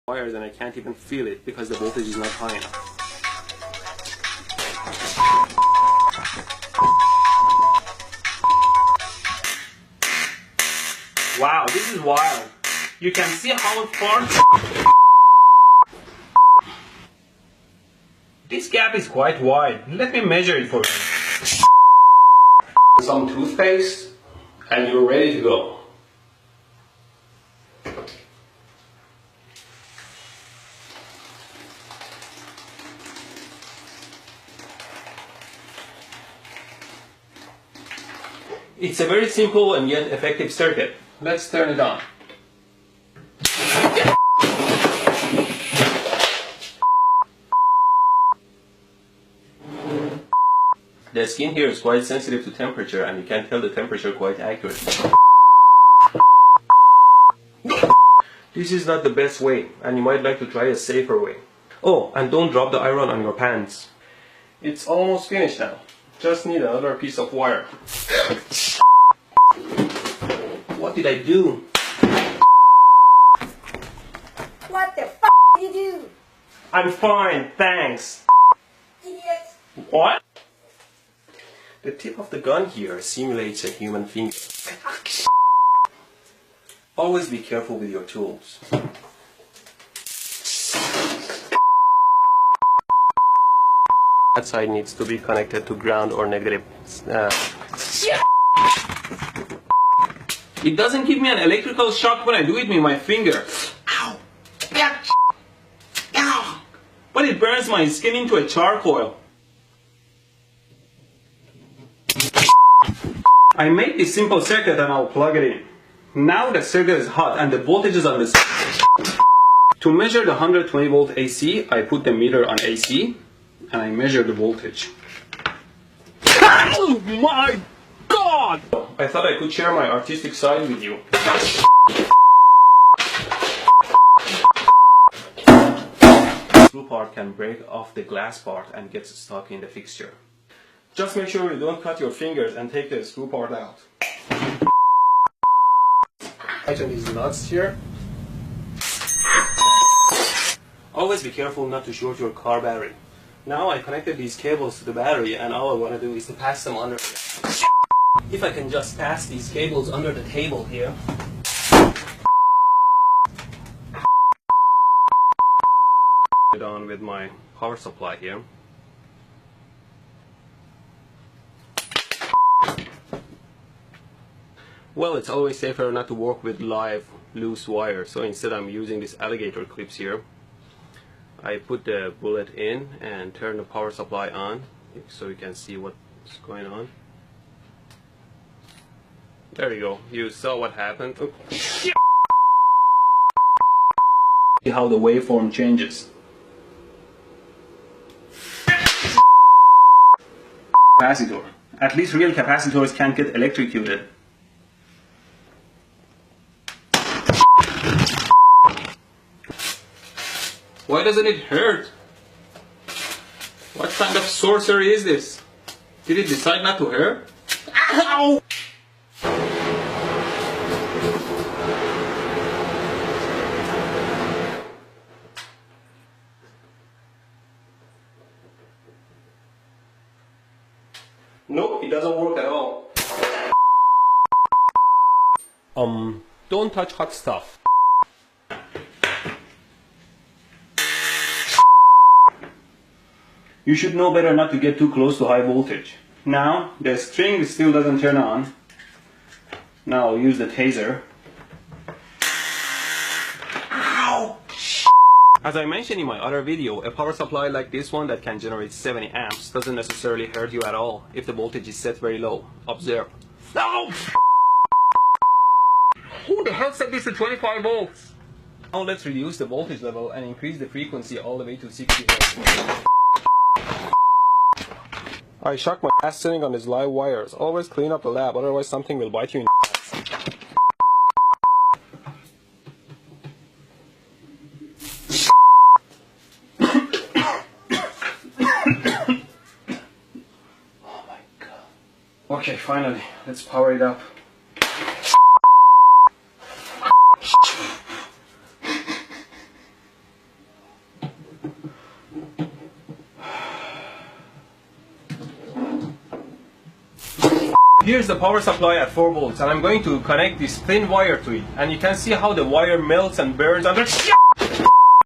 wires and I can't even feel it because the voltage is not high enough. Wow, this is wild. You can see how far this gap is quite wide. Let me measure it for you. Some toothpaste and you're ready to go. It's a very simple and yet effective circuit. Let's turn it on. The skin here is quite sensitive to temperature and you can tell the temperature quite accurately. This is not the best way and you might like to try a safer way. Oh, and don't drop the iron on your pants. It's almost finished now. Just need another piece of wire. What did I do? What the f*** did you do? I'm fine, thanks. Idiot. What? The tip of the gun here simulates a human finger. Always be careful with your tools. That side needs to be connected to ground or negative. It doesn't give me an electrical shock when I do it with my finger. Ow! Ow! But it burns my skin into a charcoal. I made this simple circuit and I'll plug it in. Now the circuit is hot and the voltage is on this. To measure the 120 volt AC, I put the meter on AC and I measure the voltage. Oh my God! I thought I could share my artistic side with you. The screw part can break off the glass part and gets stuck in the fixture. Just make sure you don't cut your fingers and take the screw part out. Tighten these nuts here. Always be careful not to short your car battery. Now I connected these cables to the battery and all I want to do is to pass them under here. If I can just pass these cables under the table here. Put it on with my power supply here. Well, it's always safer not to work with live loose wire, so instead I'm using these alligator clips here. I put the bullet in and turn the power supply on so you can see what's going on. There you go, you saw what happened. Oh. See how the waveform changes. Capacitor. At least real capacitors can't get electrocuted. Why doesn't it hurt? What kind of sorcery is this? Did it decide not to hurt? Ow! Nope, it doesn't work at all. Don't touch hot stuff. You should know better not to get too close to high voltage. Now, the string still doesn't turn on. Now I'll use the taser. Ow! As I mentioned in my other video, a power supply like this one that can generate 70 amps doesn't necessarily hurt you at all if the voltage is set very low. Observe. No! Who the hell set this to 25 volts? Now let's reduce the voltage level and increase the frequency all the way to 60 Hz. I shock my ass sitting on these live wires. Always clean up the lab, otherwise something will bite you in the ass. Oh my God. Okay, finally, let's power it up. Here's the power supply at 4 volts, and I'm going to connect this thin wire to it, and you can see how the wire melts and burns under.